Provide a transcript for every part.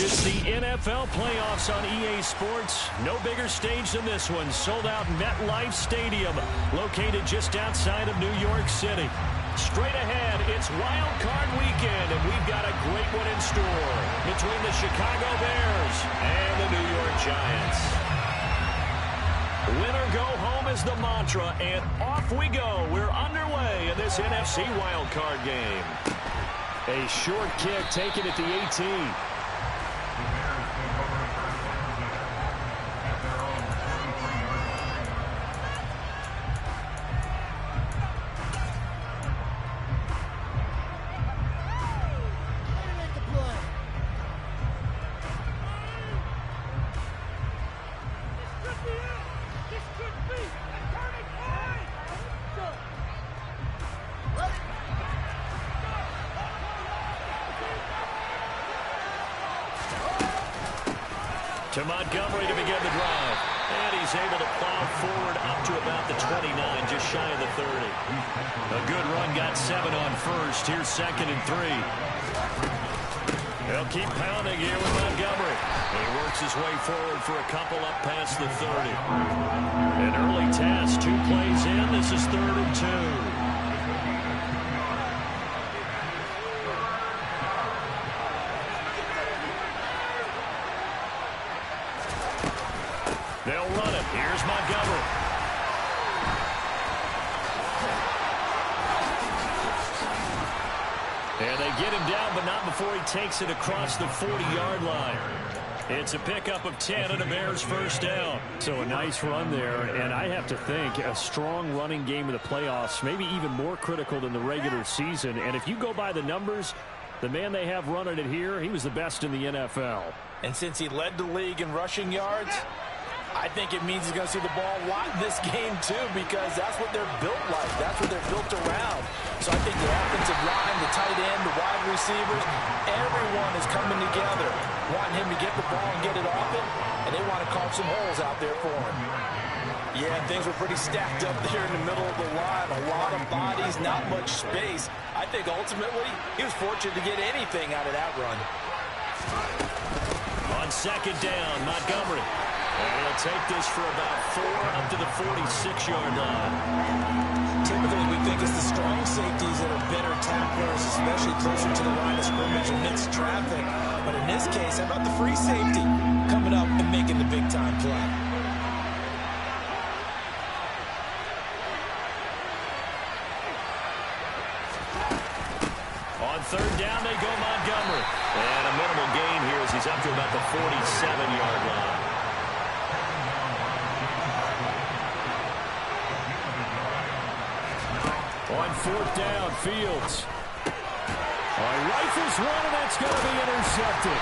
It's the NFL playoffs on EA Sports. No bigger stage than this one. Sold out MetLife Stadium, located just outside of New York City. Straight ahead, it's Wild Card Weekend, and we've got a great one in store between the Chicago Bears and the New York Giants. Win or go home is the mantra, and off we go. We're underway in this NFC Wild Card game. A short kick taken at the 18. To Montgomery to begin the drive. And he's able to plow forward up to about the 29, just shy of the 30. A good run, got 7 on first. Here's 2nd and 3. They'll keep pounding here with Montgomery. He works his way forward for a couple up past the 30. An early task, 2 plays in. This is 3rd and 2. They'll run it. Here's Montgomery. And they get him down, but not before he takes it across the 40-yard line. It's a pickup of 10 and a Bears first down. So a nice run there, and I have to think a strong running game in the playoffs, maybe even more critical than the regular season. And if you go by the numbers, the man they have running it here, he was the best in the NFL. And since he led the league in rushing yards, I think it means he's going to see the ball a lot in this game, too, because that's what they're built like. That's what they're built around. So I think the offensive line, the tight end, the wide receivers, everyone is coming together, wanting him to get the ball and get it off it, and they want to carve some holes out there for him. Yeah, and things were pretty stacked up there in the middle of the line. A lot of bodies, not much space. I think ultimately he was fortunate to get anything out of that run. On 2nd down, Montgomery. And he'll take this for about 4 up to the 46-yard line. Typically, we think it's the strong safeties that are better tacklers, especially closer to the line of scrimmage amidst traffic. But in this case, how about the free safety coming up and making the big-time play? On 3rd down, they go Montgomery. And a minimal gain here as he's up to about the 47-yard line. On 4th down, Fields. Rifles one, and that's going to be intercepted.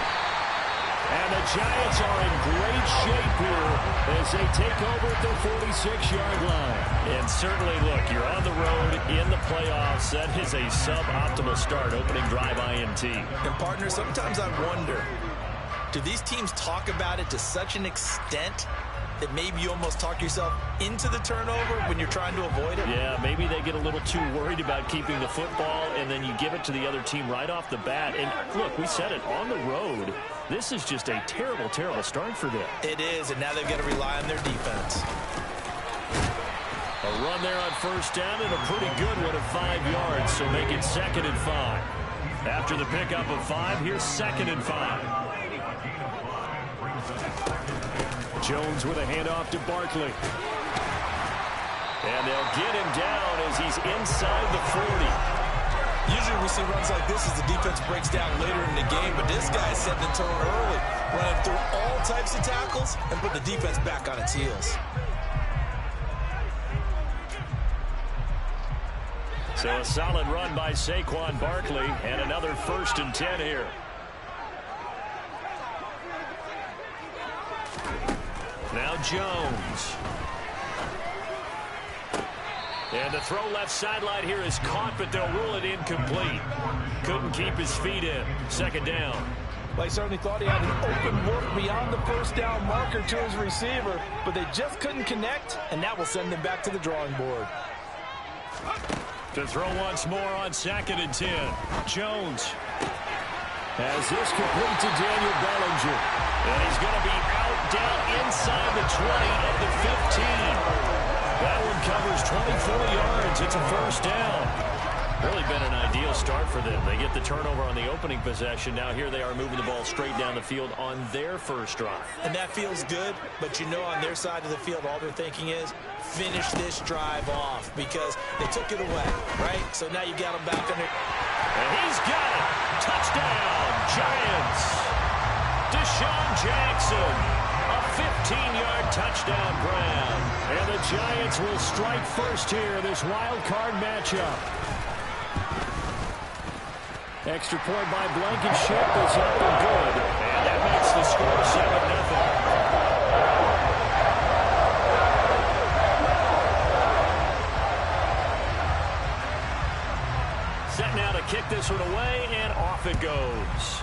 And the Giants are in great shape here as they take over at their 46-yard line. And certainly, look, you're on the road in the playoffs. That is a suboptimal start, opening drive INT. And, partner, sometimes I wonder, do these teams talk about it to such an extent that maybe you almost talk yourself into the turnover when you're trying to avoid it? Yeah, maybe they get a little too worried about keeping the football, and then you give it to the other team right off the bat. And, look, we said it, on the road, this is just a terrible, terrible start for them. It is, and now they've got to rely on their defense. A run there on 1st down, and a pretty good one of 5 yards, so make it 2nd and 5. After the pickup of 5, here's 2nd and 5. Jones with a handoff to Barkley. And they'll get him down as he's inside the 40. Usually we see runs like this as the defense breaks down later in the game, but this guy's setting the tone early, running through all types of tackles and put the defense back on its heels. So a solid run by Saquon Barkley, and another 1st and 10 here. Now Jones. And the throw left sideline here is caught, but they'll rule it incomplete. Couldn't keep his feet in. 2nd down. Well, he certainly thought he had an open look beyond the 1st down marker to his receiver, but they just couldn't connect, and that will send them back to the drawing board. To throw once more on 2nd and 10. Jones. As this complete to Daniel Bellinger. And he's going to be out, down inside the 20 at the 15. That one covers 24 yards. It's a first down. Really been an ideal start for them. They get the turnover on the opening possession. Now here they are moving the ball straight down the field on their first drive. And that feels good, but you know on their side of the field, all they're thinking is finish this drive off because they took it away, right? So now you got them back under. And he's got it. Touchdown, Giants. Deshaun Jackson. A 15-yard touchdown grab. And the Giants will strike first here, this wild card matchup. Extra point by Blankenship is up and good. And that makes the score 7-0. Set now to kick this one away, and off it goes.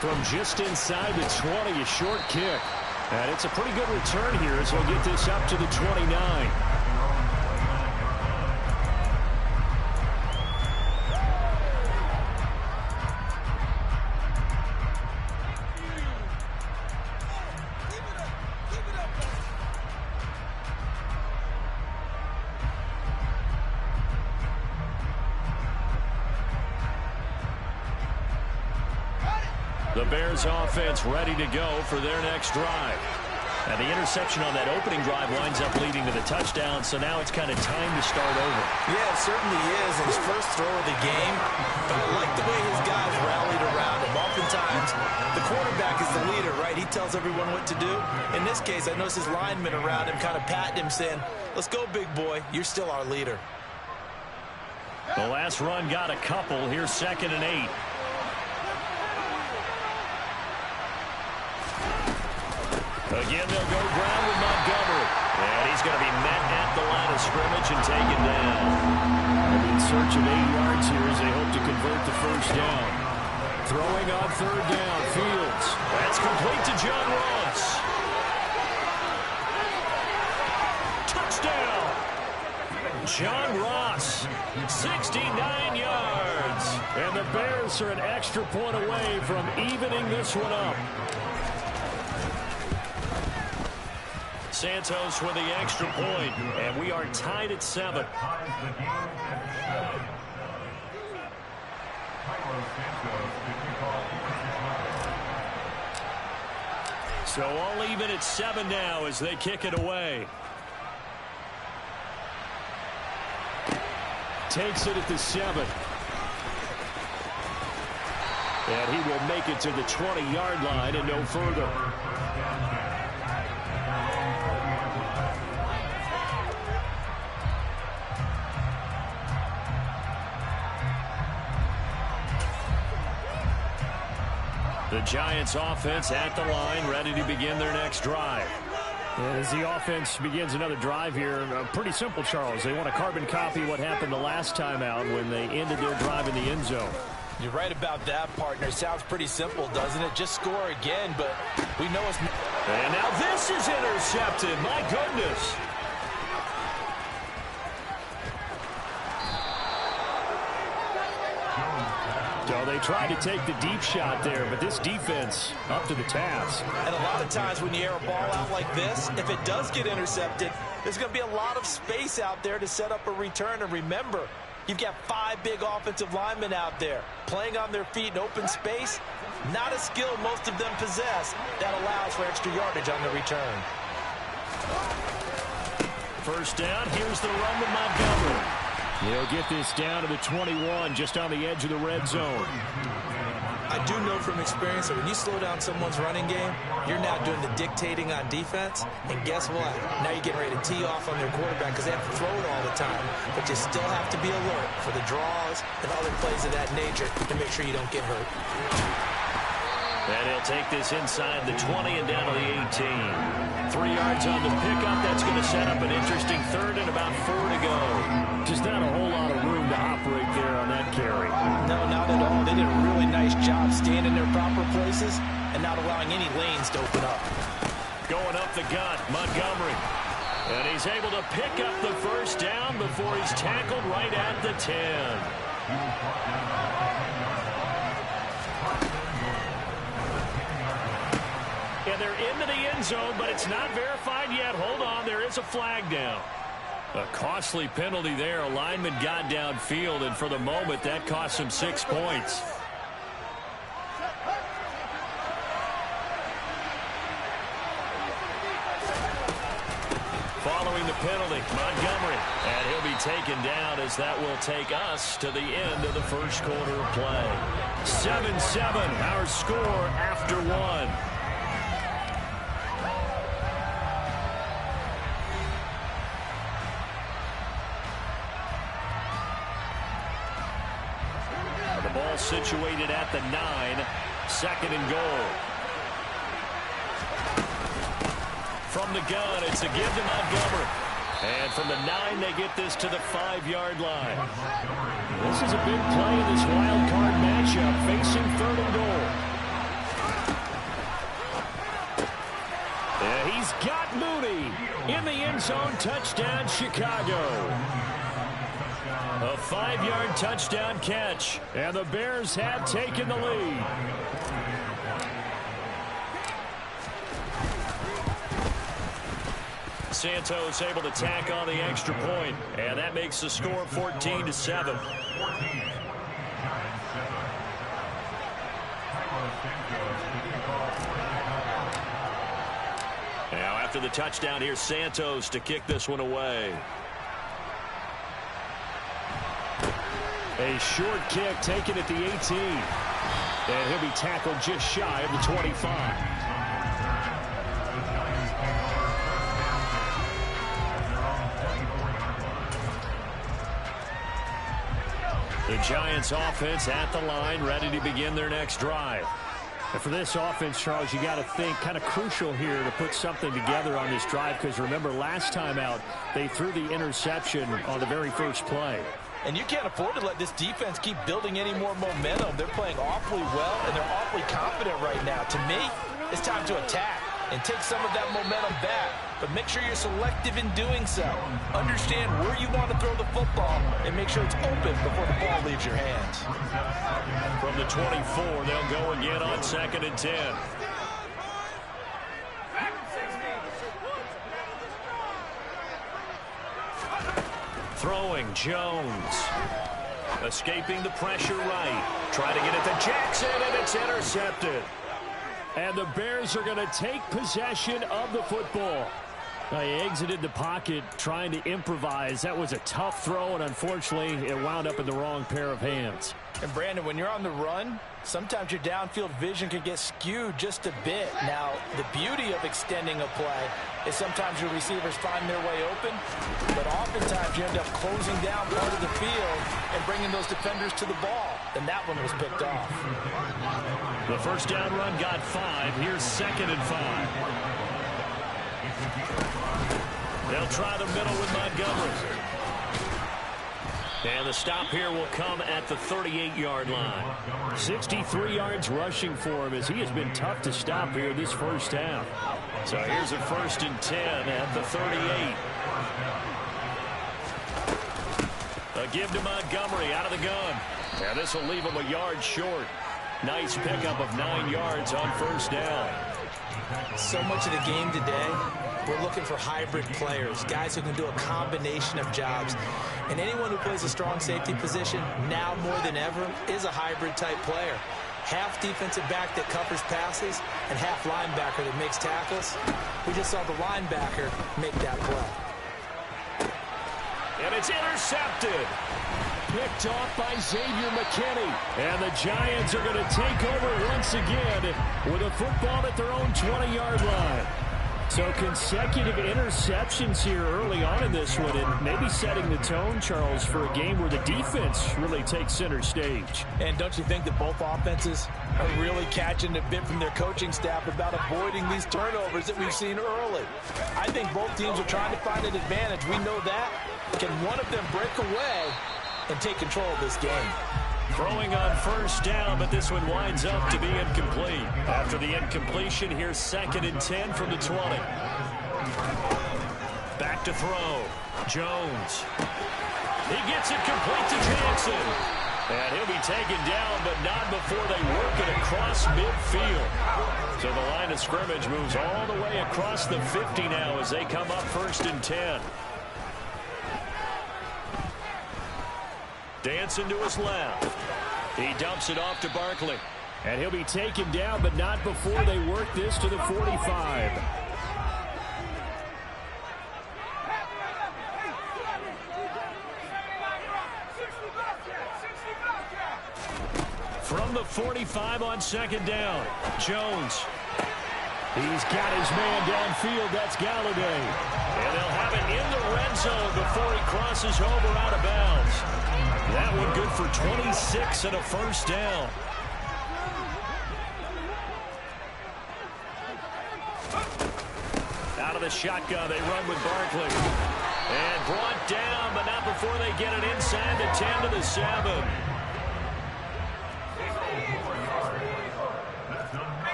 From just inside the 20, a short kick. And it's a pretty good return here as we'll get this up to the 29. The Bears offense ready to go for their next drive. And the interception on that opening drive winds up leading to the touchdown, so now it's kind of time to start over. Yeah, it certainly is. His first throw of the game. But I like the way his guys rallied around him. Oftentimes, the quarterback is the leader, right? He tells everyone what to do. In this case, I noticed his linemen around him kind of patting him, saying, let's go, big boy. You're still our leader. The last run got a couple. Here's 2nd and 8. Again, they'll go ground with Montgomery. And he's going to be met at the line of scrimmage and taken down. They'll be in search of 8 yards here as they hope to convert the first down. Throwing on 3rd down, Fields. That's complete to John Ross. Touchdown! John Ross, 69 yards. And the Bears are an extra point away from evening this one up. Santos with the extra point, and we are tied at 7. So all even at 7 now as they kick it away. Takes it at the 7. And he will make it to the 20-yard line and no further. The Giants offense at the line, ready to begin their next drive. And as the offense begins another drive here, pretty simple, Charles. They want to carbon copy what happened the last time out when they ended their drive in the end zone. You're right about that, partner. Sounds pretty simple, doesn't it? Just score again, but we know it's... And now this is intercepted. My goodness. So they tried to take the deep shot there, but this defense up to the task. And a lot of times when you air a ball out like this, if it does get intercepted, there's going to be a lot of space out there to set up a return. And remember, you've got 5 big offensive linemen out there playing on their feet in open space. Not a skill most of them possess that allows for extra yardage on the return. First down, here's the run with Montgomery. They'll get this down to the 21, just on the edge of the red zone. I do know from experience that when you slow down someone's running game, you're now doing the dictating on defense. And guess what? Now you're getting ready to tee off on their quarterback because they have to throw it all the time. But you still have to be alert for the draws and other plays of that nature to make sure you don't get hurt. And he'll take this inside the 20 and down to the 18. 3 yards on the pickup. That's going to set up an interesting third and about 4 to go. Just not a whole lot of room to operate there on that carry. No, not at all. They did a really nice job staying in their proper places and not allowing any lanes to open up. Going up the gut, Montgomery. And he's able to pick up the first down before he's tackled right at the 10. And they're into the end zone, but it's not verified yet. Hold on, there is a flag down. A costly penalty there. A lineman got downfield, and for the moment, that cost him 6 points. Following the penalty, Montgomery. And he'll be taken down as that will take us to the end of the first quarter of play. 7-7, our score after one. The ball situated at the 9, second and goal. From the gun, it's a give to Montgomery. And from the 9, they get this to the 5-yard line. This is a big play in this wild card matchup, facing third and goal. And he's got Mooney in the end zone. Touchdown, Chicago. A 5-yard touchdown catch, and the Bears have taken the lead. Santos able to tack on the extra point, and that makes the score 14-7. Now after the touchdown, here's Santos to kick this one away. A short kick taken at the 18. And he'll be tackled just shy of the 25. The Giants offense at the line, ready to begin their next drive. And for this offense, Charles, you got to think kind of crucial here to put something together on this drive, because remember last time out, they threw the interception on the very first play. And you can't afford to let this defense keep building any more momentum. They're playing awfully well, and they're awfully confident right now. To me, it's time to attack and take some of that momentum back. But make sure you're selective in doing so. Understand where you want to throw the football and make sure it's open before the ball leaves your hands. From the 24, they'll go again on 2nd and 10. Throwing, Jones. Escaping the pressure right. Trying to get it to Jackson, and it's intercepted. And the Bears are going to take possession of the football. He exited the pocket trying to improvise. That was a tough throw, and unfortunately, it wound up in the wrong pair of hands. And Brandon, when you're on the run, sometimes your downfield vision can get skewed just a bit. Now, the beauty of extending a play is sometimes your receivers find their way open, but oftentimes you end up closing down part of the field and bringing those defenders to the ball. And that one was picked off. The first down run got 5. Here's 2nd and 5. They'll try the middle with Montgomery. And the stop here will come at the 38-yard line. 63 yards rushing for him, as he has been tough to stop here this first half. So here's a 1st and 10 at the 38. A give to Montgomery out of the gun. And this will leave him a yard short. Nice pickup of 9 yards on 1st down. So much of the game today, we're looking for hybrid players, guys who can do a combination of jobs. And anyone who plays a strong safety position, now more than ever, is a hybrid-type player. Half defensive back that covers passes and half linebacker that makes tackles. We just saw the linebacker make that play. And it's intercepted. Picked off by Xavier McKinney. And the Giants are going to take over once again with a football at their own 20-yard line. So consecutive interceptions here early on in this one, and maybe setting the tone, Charles, for a game where the defense really takes center stage. And don't you think that both offenses are really catching a bit from their coaching staff about avoiding these turnovers that we've seen early? I think both teams are trying to find an advantage. We know that. Can one of them break away and take control of this game? Throwing on 1st down, but this one winds up to be incomplete. After the incompletion, here's 2nd and 10 from the 20. Back to throw. Jones. He gets it complete to Jackson. And he'll be taken down, but not before they work it across midfield. So the line of scrimmage moves all the way across the 50 now as they come up 1st and 10. Dancing to his left. He dumps it off to Barkley. And he'll be taken down, but not before they work this to the 45. From the 45 on 2nd down, Jones. He's got his man downfield. That's Galladay. And they'll have it in the red zone before he crosses over out of bounds. That one good for 26 and a 1st down. Out of the shotgun, they run with Barkley. And brought down, but not before they get it inside the 10 to the 7.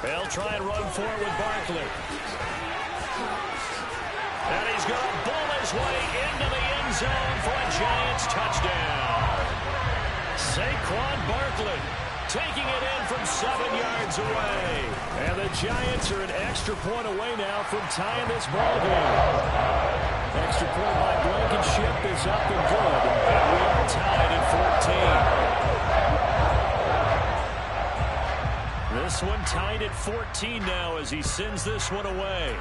They'll try and run for it with Barkley. And he's going to bull his way into the end zone for a Giants touchdown. Saquon Barkley taking it in from 7 yards away. And the Giants are an extra point away now from tying this ball game. Extra point by Blankenship is up and good. And we are tied at 14. This one tied at 14 now as he sends this one away.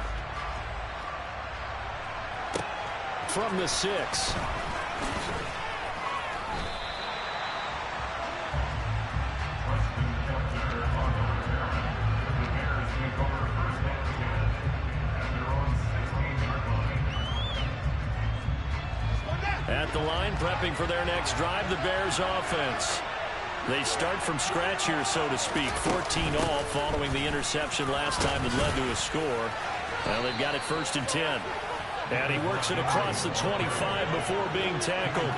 From the 6. At the line, prepping for their next drive, the Bears offense. They start from scratch here, so to speak. 14 all following the interception last time that led to a score. Well, they've got it 1st and 10. And he works it across the 25 before being tackled.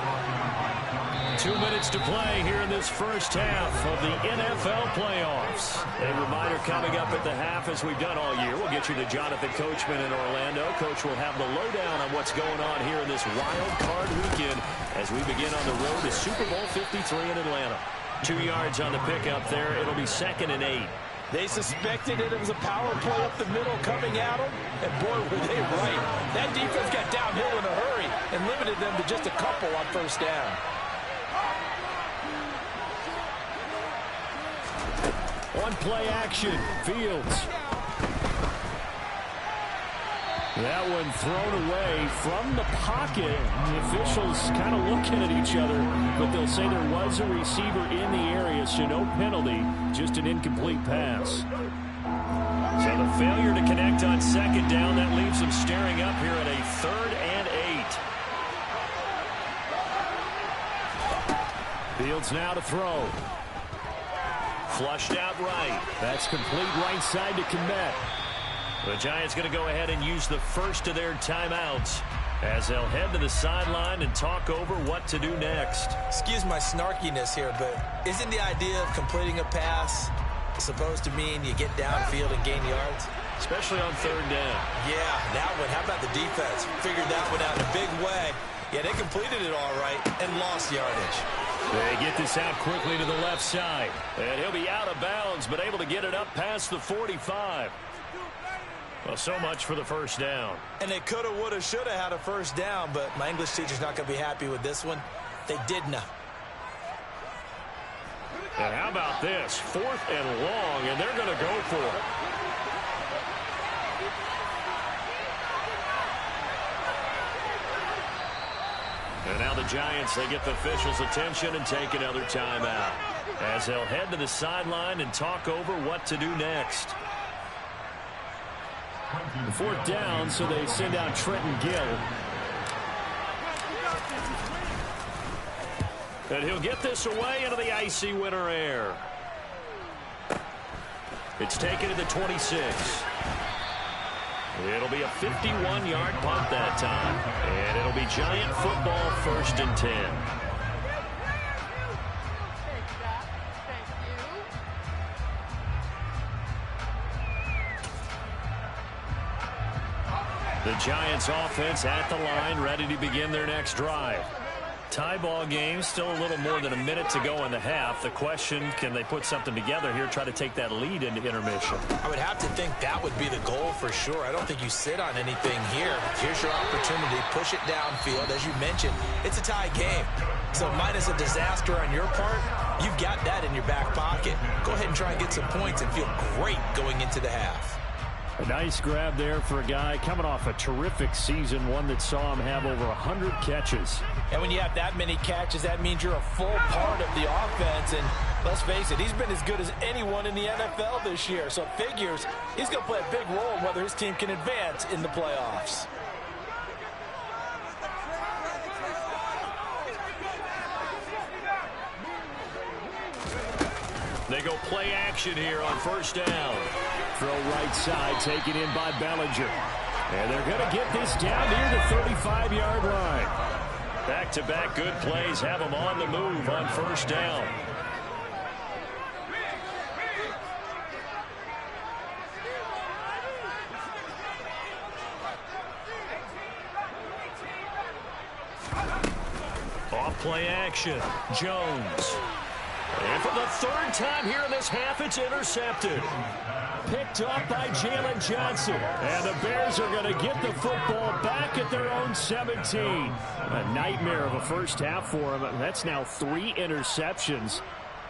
2 minutes to play here in this first half of the NFL playoffs. A reminder coming up at the half, as we've done all year. We'll get you to Jonathan Coachman in Orlando. Coach will have the lowdown on what's going on here in this wild card weekend as we begin on the road to Super Bowl 53 in Atlanta. 2 yards on the pickup there. It'll be 2nd and 8. They suspected it was a power play up the middle coming at them, and boy, were they right. That defense got downhill in a hurry and limited them to just a couple on 1st down. One play action, Fields. That one thrown away from the pocket. The officials kind of looking at each other, but they'll say there was a receiver in the area, so no penalty, just an incomplete pass. So the failure to connect on 2nd down, that leaves them staring up here at a 3rd and 8. Fields now to throw. Flushed out right. That's complete right side to Kmet. The Giants going to go ahead and use the first of their timeouts as they'll head to the sideline and talk over what to do next. Excuse my snarkiness here, but isn't the idea of completing a pass supposed to mean you get downfield and gain yards? Especially on 3rd down. Yeah, that one. How about the defense? Figured that one out in a big way. Yeah, they completed it all right and lost yardage. They get this out quickly to the left side. And he'll be out of bounds, but able to get it up past the 45. Well, so much for the 1st down. And they coulda, woulda, shoulda had a 1st down, but my English teacher's not going to be happy with this one. They didn't. And how about this? 4th and long, and they're going to go for it. And now the Giants, they get the officials' attention and take another timeout as they'll head to the sideline and talk over what to do next. 4th down, so they send out Trenton Gill. And he'll get this away into the icy winter air. It's taken to the 26. It'll be a 51-yard punt that time. And it'll be Giant football 1st and 10. The Giants offense at the line, ready to begin their next drive. Tie ball game, still a little more than a minute to go in the half. The question, can they put something together here, try to take that lead into intermission? I would have to think that would be the goal for sure. I don't think you sit on anything here. Here's your opportunity. Push it downfield. As you mentioned, it's a tie game. So minus a disaster on your part, you've got that in your back pocket. Go ahead and try and get some points and feel great going into the half. A nice grab there for a guy coming off a terrific season, one that saw him have over 100 catches. And when you have that many catches, that means you're a full part of the offense. And let's face it, he's been as good as anyone in the NFL this year. So it figures he's going to play a big role in whether his team can advance in the playoffs. They go play action here on first down. Throw right side, taken in by Bellinger. And they're going to get this down near the 35-yard line. Back-to-back good plays have them on the move on first down. Off play action, Jones. And for the third time here in this half, it's intercepted. Picked up by Jalen Johnson. And the Bears are going to get the football back at their own 17. A nightmare of a first half for him. That's now 3 interceptions.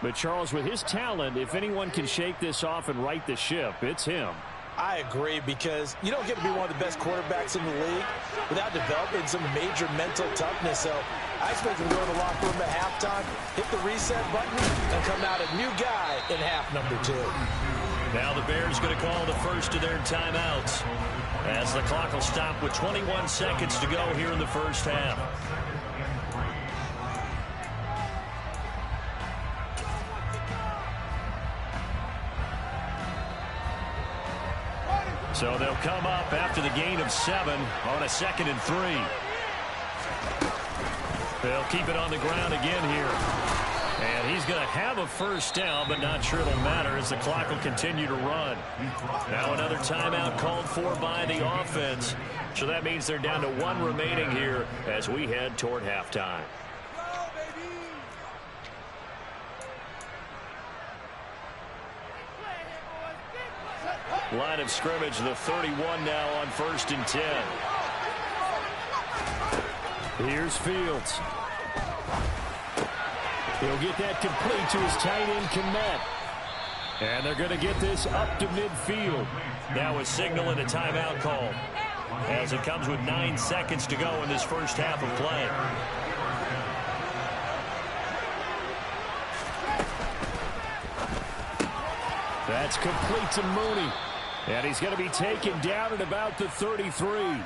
But Charles, with his talent, if anyone can shake this off and right the ship, it's him. I agree, because you don't get to be one of the best quarterbacks in the league without developing some major mental toughness. So I expect him to go to the locker room at halftime, hit the reset button, and come out a new guy in half number 2. Now the Bears going to call the first of their timeouts as the clock will stop with 21 seconds to go here in the first half. So they'll come up after the gain of 7 on a 2nd and 3. They'll keep it on the ground again here. And he's going to have a first down, but not sure it'll matter as the clock will continue to run. Now another timeout called for by the offense. So that means they're down to 1 remaining here as we head toward halftime. Line of scrimmage, the 31 now on 1st and 10. Here's Fields. He'll get that complete to his tight end, Kmet. And they're going to get this up to midfield. Now a signal and a timeout call, as it comes with 9 seconds to go in this first half of play. That's complete to Mooney. And he's going to be taken down at about the 33.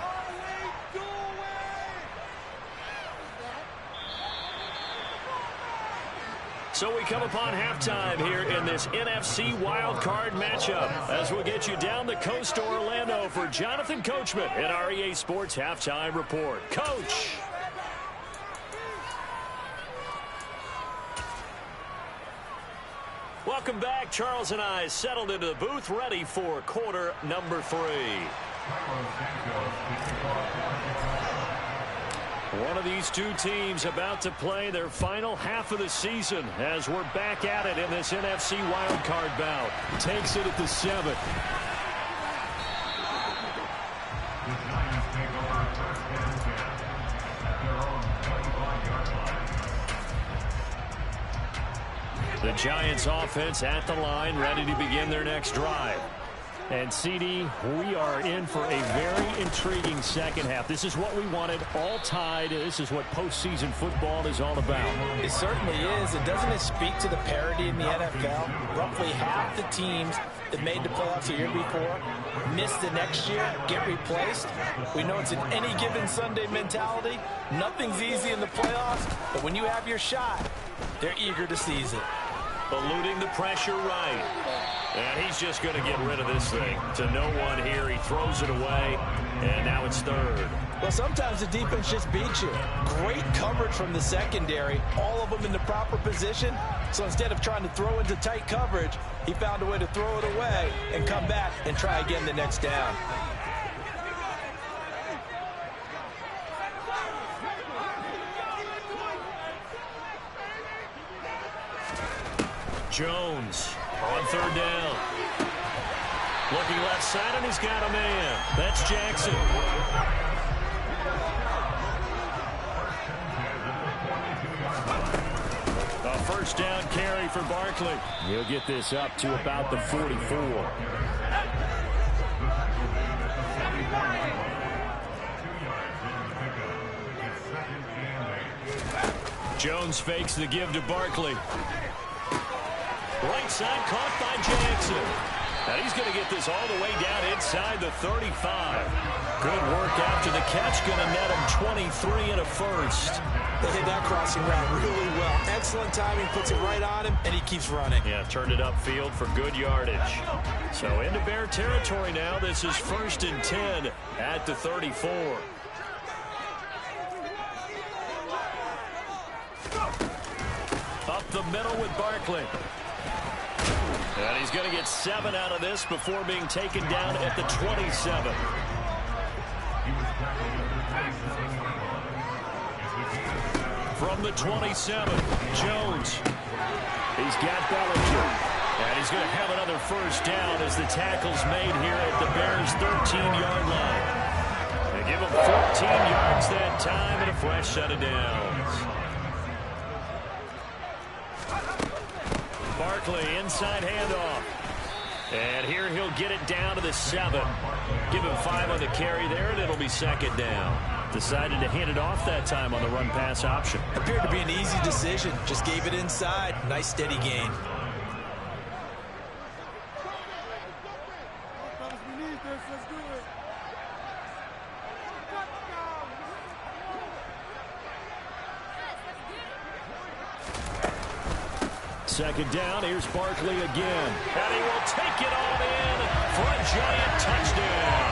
So we come upon halftime here in this NFC wildcard matchup as we'll get you down the coast to Orlando for Jonathan Coachman at our EA Sports Halftime Report. Coach. Welcome back. Charles and I settled into the booth, ready for quarter number 3. One of these two teams about to play their final half of the season as we're back at it in this NFC wildcard bout. Takes it at the 7. The Giants offense at the line, ready to begin their next drive. And, CD, we are in for a very intriguing second half. This is what we wanted, all tied. This is what postseason football is all about. It certainly is. And doesn't it speak to the parity in the NFL? Roughly half the teams that made the playoffs the year before miss the next year, get replaced. We know it's an any given Sunday mentality. Nothing's easy in the playoffs, but when you have your shot, they're eager to seize it. Eluding the pressure right. And he's just going to get rid of this thing to no one here. He throws it away, and now it's 3rd. Well, sometimes the defense just beats you. Great coverage from the secondary, all of them in the proper position. So instead of trying to throw into tight coverage, he found a way to throw it away and come back and try again the next down. Jones on third down. Looking left side, and he's got a man. That's Jackson. A first down carry for Barkley. He'll get this up to about the 44. Jones fakes the give to Barkley. Right side caught by Jackson. And he's going to get this all the way down inside the 35. Good work after the catch. Going to net him 23 and a first. They hit that crossing route really well. Excellent timing, puts it right on him, and he keeps running. Yeah, turned it upfield for good yardage. So into Bear territory now. This is 1st and 10 at the 34. Up the middle with Barkley. And he's going to get 7 out of this before being taken down at the 27. From the 27, Jones. He's got Bellinger. And he's going to have another first down as the tackle's made here at the Bears' 13-yard line. They give him 14 yards that time and a fresh set of downs. Barkley, inside handoff. And here he'll get it down to the 7. Give him 5 on the carry there, and it'll be second down. Decided to hand it off that time on the run-pass option. Appeared to be an easy decision. Just gave it inside. Nice, steady gain. Second down, here's Barkley again. And he will take it all in for a giant touchdown.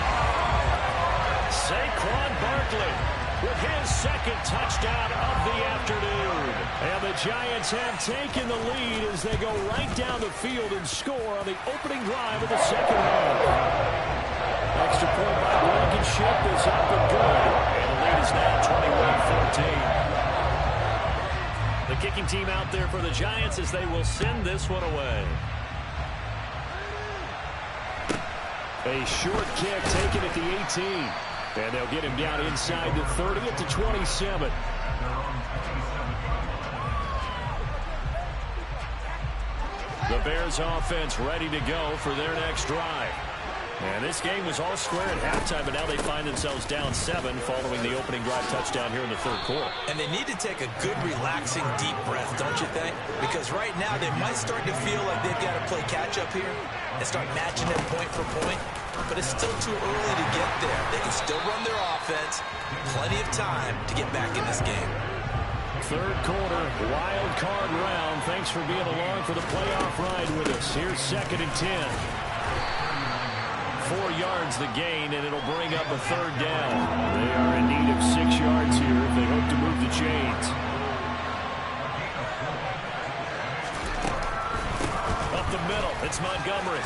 Saquon Barkley with his second touchdown of the afternoon. And the Giants have taken the lead as they go right down the field and score on the opening drive of the second half. Extra point by Blankenship is up and good. And the lead is now 21-14. The kicking team out there for the Giants as they will send this one away. A short kick taken at the 18. And they'll get him down inside the 30 at the 27. The Bears offense ready to go for their next drive. And this game was all square at halftime, but now they find themselves down 7 following the opening drive touchdown here in the third quarter. And they need to take a good, relaxing, deep breath, don't you think? Because right now they might start to feel like they've got to play catch-up here and start matching them point for point. But it's still too early to get there. They can still run their offense. Plenty of time to get back in this game. Third quarter, wild card round. Thanks for being along for the playoff ride with us. Here's 2nd and 10. 4 yards the gain, and it'll bring up a third down. They are in need of 6 yards here if they hope to move the chains. Up the middle, it's Montgomery.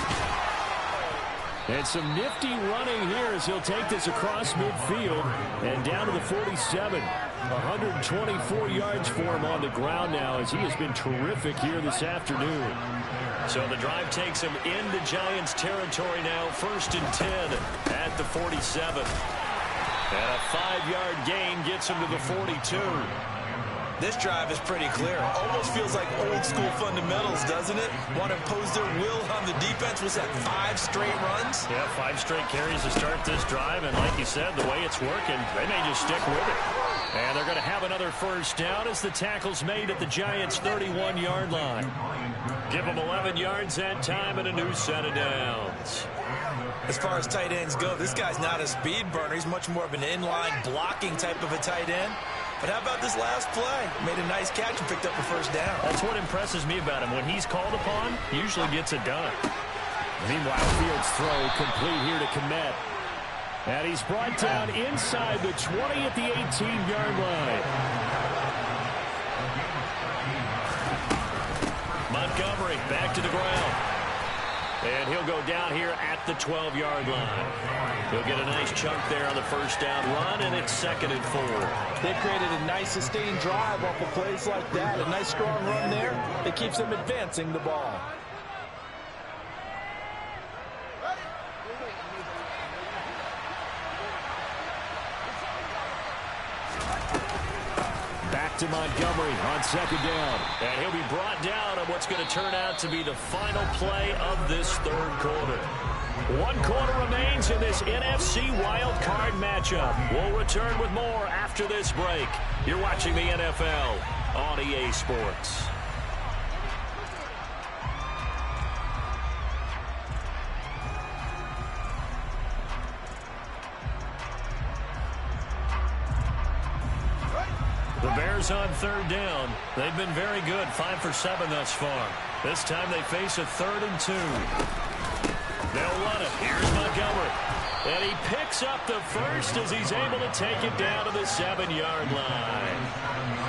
And some nifty running here as he'll take this across midfield and down to the 47. 124 yards for him on the ground now as he has been terrific here this afternoon. So the drive takes him into Giants territory now. 1st and 10 at the 47. And a 5-yard gain gets him to the 42. This drive is pretty clear. Almost feels like old school fundamentals, doesn't it? Want to impose their will on the defense. Was that 5 straight runs? Yeah, 5 straight carries to start this drive. And like you said, the way it's working, they may just stick with it. And they're going to have another first down as the tackle's made at the Giants' 31-yard line. Give them 11 yards that time and a new set of downs. As far as tight ends go, this guy's not a speed burner. He's much more of an inline blocking type of a tight end. But how about this last play? Made a nice catch and picked up a first down. That's what impresses me about him. When he's called upon, he usually gets it done. Meanwhile, Fields' throw complete here to Kmet. And he's brought down inside the 20 at the 18-yard line. Montgomery back to the ground. And he'll go down here at the 12-yard line. He'll get a nice chunk there on the first down run, and it's 2nd and 4. They created a nice sustained drive off of plays like that. A nice strong run there that keeps them advancing the ball. Back to Montgomery on 2nd down. And he'll be brought down on what's going to turn out to be the final play of this 3rd quarter. 1 quarter remains in this NFC Wild Card matchup. We'll return with more after this break. You're watching the NFL on EA Sports. The Bears on 3rd down. They've been very good, 5 for 7 thus far. This time they face a 3rd and 2. They'll run it. Here's Montgomery. And he picks up the first as he's able to take it down to the 7-yard line.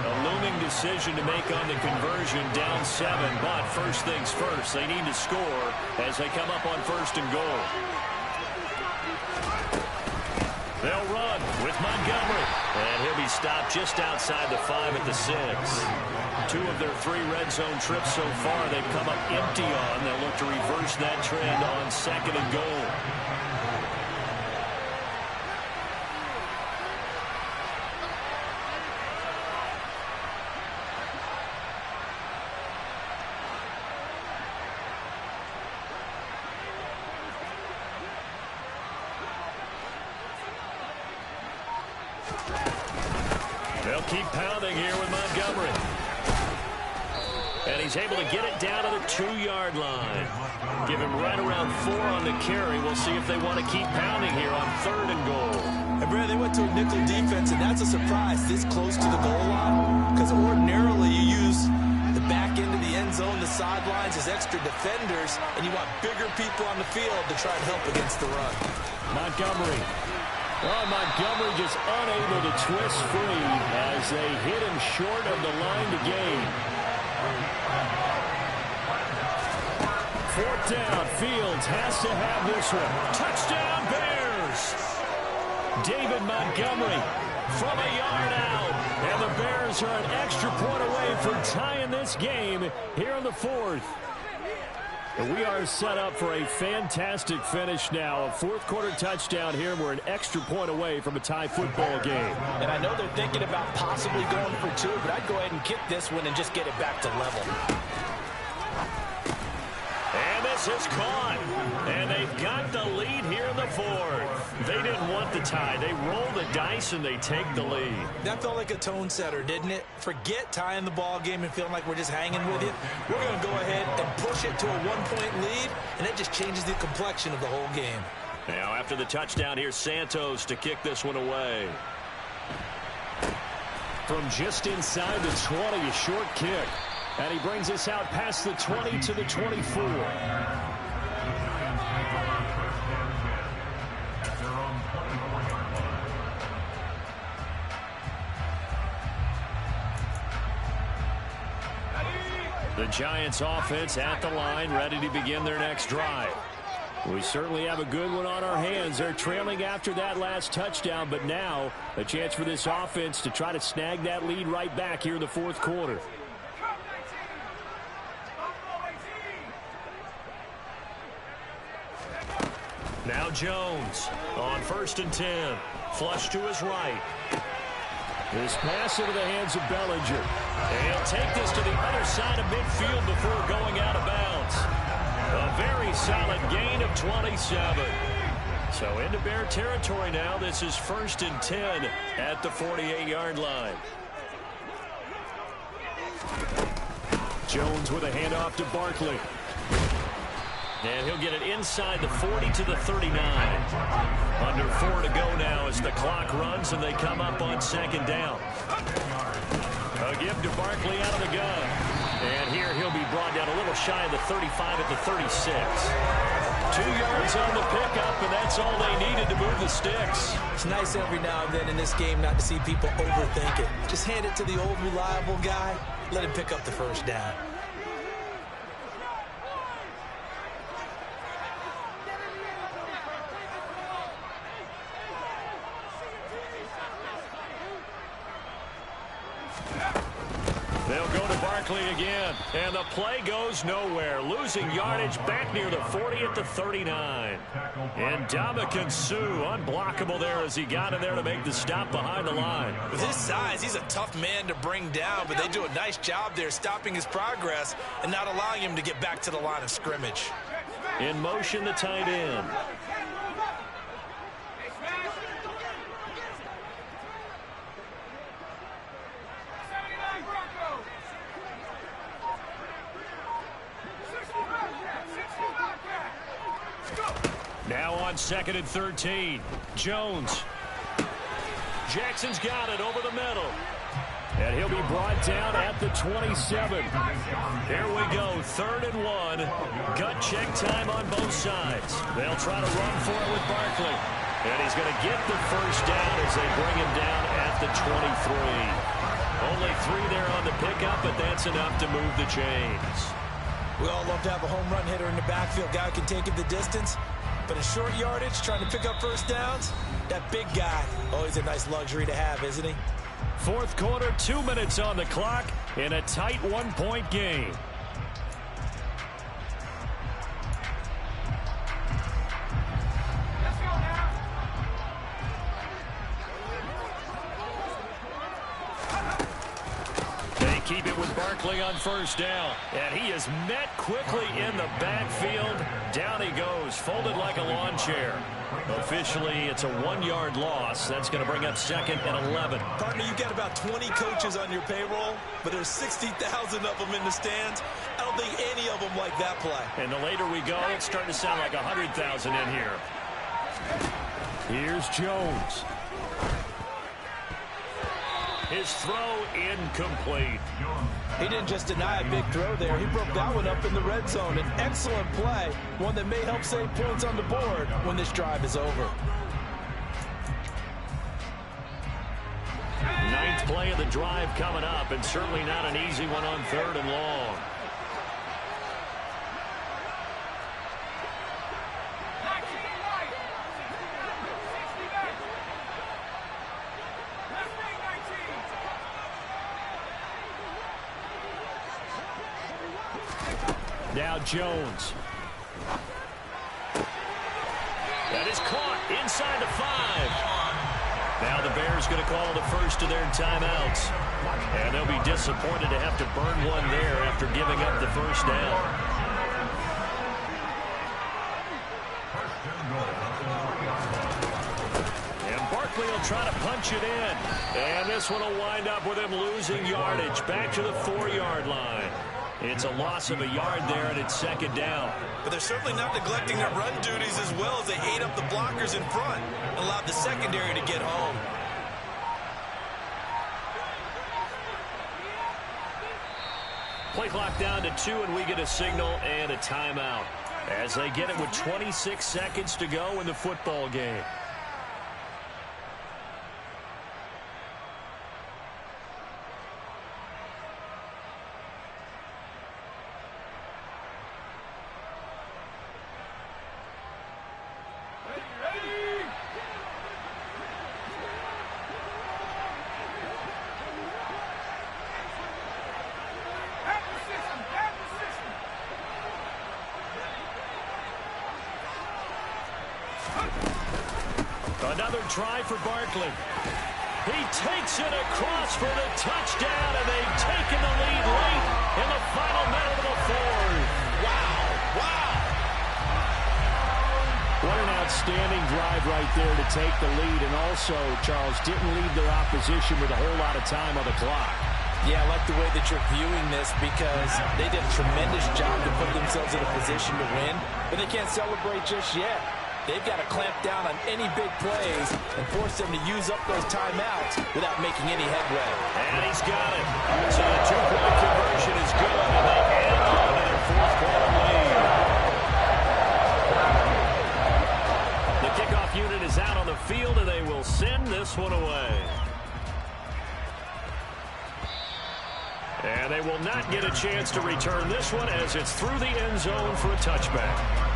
A looming decision to make on the conversion, down 7. But first things first, they need to score as they come up on 1st and goal. They'll run with Montgomery. And he'll be stopped just outside the 5 at the 6. 2 of their 3 red zone trips so far they've come up empty on. They'll look to reverse that trend on 2nd and goal. They'll keep pounding here with Montgomery. And he's able to get it down to the 2-yard line. Give him right around 4 on the carry. We'll see if they want to keep pounding here on 3rd and goal. And Brad, they went to a nickel defense, and that's a surprise this close to the goal line. Because ordinarily you use the back end of the end zone, the sidelines as extra defenders, and you want bigger people on the field to try and help against the run. Montgomery. Oh, Montgomery just unable to twist free as they hit him short of the line to gain. 4th down. Fields has to have this one. Touchdown, Bears! David Montgomery from a yard out. And the Bears are an extra point away from tying this game here in the 4th. And we are set up for a fantastic finish now. A 4th quarter touchdown here. We're an extra point away from a tie football game. And I know they're thinking about possibly going for 2, but I'd go ahead and kick this one and just get it back to level. And this is caught. And they've got the lead here in the 4th. They didn't want the tie. They roll the dice and they take the lead. That felt like a tone setter, didn't it? Forget tying the ball game and feeling like we're just hanging with you. We're going to go ahead and push it to a 1-point lead, and it just changes the complexion of the whole game. Now after the touchdown, here's Santos to kick this one away. From just inside the 20, a short kick. And he brings us out past the 20 to the 24. The Giants offense at the line, ready to begin their next drive. We certainly have a good one on our hands. They're trailing after that last touchdown, but now a chance for this offense to try to snag that lead right back here in the 4th quarter. Now Jones on 1st and 10. Flush to his right. This pass into the hands of Bellinger. And he'll take this to the other side of midfield before going out of bounds. A very solid gain of 27. So into Bear territory now. This is 1st and 10 at the 48-yard line. Jones with a handoff to Barkley. And he'll get it inside the 40 to the 39. Under 4 to go now as the clock runs and they come up on 2nd down. A give to Barkley out of the gun. And here he'll be brought down a little shy of the 35 at the 36. 2 yards on the pickup, and that's all they needed to move the sticks. It's nice every now and then in this game not to see people overthink it. Just hand it to the old reliable guy. Let him pick up the first down. Barkley again. And the play goes nowhere. Losing yardage back near the 40 at the 39. And Ndamukong Suh unblockable there as he got in there to make the stop behind the line. With his size, he's a tough man to bring down, but they do a nice job there stopping his progress and not allowing him to get back to the line of scrimmage. In motion, the tight end. Now on 2nd and 13. Jones. Jackson's got it over the middle. And he'll be brought down at the 27. Here we go, 3rd and 1. Gut check time on both sides. They'll try to run for it with Barkley. And he's going to get the first down as they bring him down at the 23. Only 3 there on the pickup, but that's enough to move the chains. We all love to have a home run hitter in the backfield. Guy who can take it the distance. But in short yardage, trying to pick up first downs, that big guy, always a nice luxury to have, isn't he? 4th quarter, 2 minutes on the clock in a tight 1-point game. They keep it with Barkley on first down. And he is met quickly in the backfield. Down he goes, folded like a lawn chair. Officially, it's a 1-yard loss. That's going to bring up 2nd and 11. Partner, you've got about 20 coaches on your payroll, but there's 60,000 of them in the stands. I don't think any of them like that play. And the later we go, it's starting to sound like 100,000 in here. Here's Jones. His throw incomplete. He didn't just deny a big throw there. He broke that one up in the red zone. An excellent play, one that may help save points on the board when this drive is over. 9th play of the drive coming up, and certainly not an easy one on 3rd and long. Now Jones. That is caught inside the 5. Now the Bears going to call the first of their timeouts. And they'll be disappointed to have to burn one there after giving up the first down. And Barkley will try to punch it in. And this one will wind up with him losing yardage back to the 4-yard line. It's a loss of a yard there, and it's 2nd down. But they're certainly not neglecting their run duties as well as they ate up the blockers in front and allowed the secondary to get home. Play clock down to 2, and we get a signal and a timeout as they get it with 26 seconds to go in the football game. Another try for Barkley. He takes it across for the touchdown, and they've taken the lead late in the final minute of the 4th. Wow, wow. What an outstanding drive right there to take the lead, and also, Charles, didn't leave their opposition with a whole lot of time on the clock. Yeah, I like the way that you're viewing this because they did a tremendous job to put themselves in a position to win, but they can't celebrate just yet. They've got to clamp down on any big plays and force them to use up those timeouts without making any headway. And he's got it. So the 2-point conversion is good, and they add on to their 4th quarter lead. The kickoff unit is out on the field, and they will send this one away. And they will not get a chance to return this one as it's through the end zone for a touchback.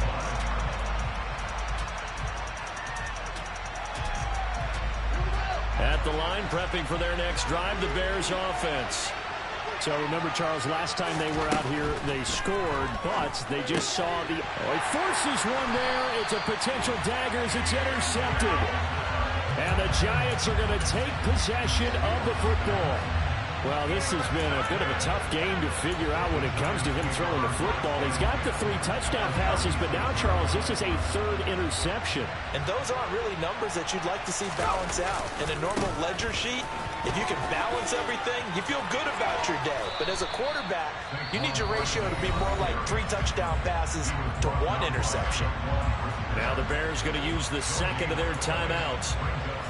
At the line, prepping for their next drive, the Bears offense. So remember, Charles, last time they were out here, they scored, but they just saw the... Oh, he forces one there. It's a potential dagger as it's intercepted. And the Giants are going to take possession of the football. Well, this has been a bit of a tough game to figure out when it comes to him throwing the football. He's got the 3 touchdown passes, but now, Charles, this is a 3rd interception. And those aren't really numbers that you'd like to see balance out. In a normal ledger sheet, if you can balance everything, you feel good about your day. But as a quarterback, you need your ratio to be more like 3 touchdown passes to 1 interception. Now the Bears going to use the second of their timeouts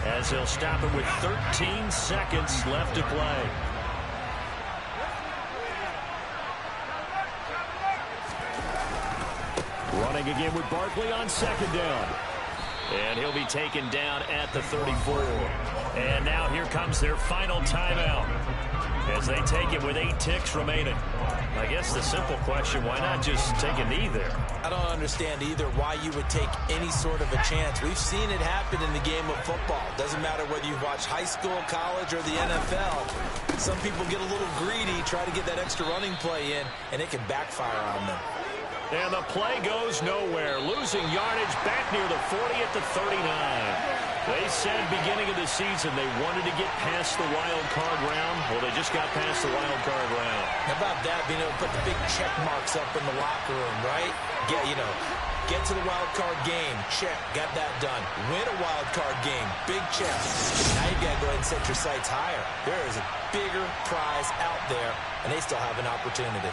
as they'll stop it with 13 seconds left to play. Running again with Barkley on 2nd down. And he'll be taken down at the 34. And now here comes their final timeout as they take it with 8 ticks remaining. I guess the simple question, why not just take a knee there? I don't understand either why you would take any sort of a chance. We've seen it happen in the game of football. Doesn't matter whether you've watched high school, college, or the NFL. Some people get a little greedy, try to get that extra running play in, and it can backfire on them. And the play goes nowhere. Losing yardage back near the 40 at the 39. They said beginning of the season they wanted to get past the wild card round. Well, they just got past the wild card round. How about that, being able to put the big check marks up in the locker room, right? Get to the wild card game. Check. Got that done. Win a wild card game. Big check. Now you got to go ahead and set your sights higher. There is a bigger prize out there, and they still have an opportunity.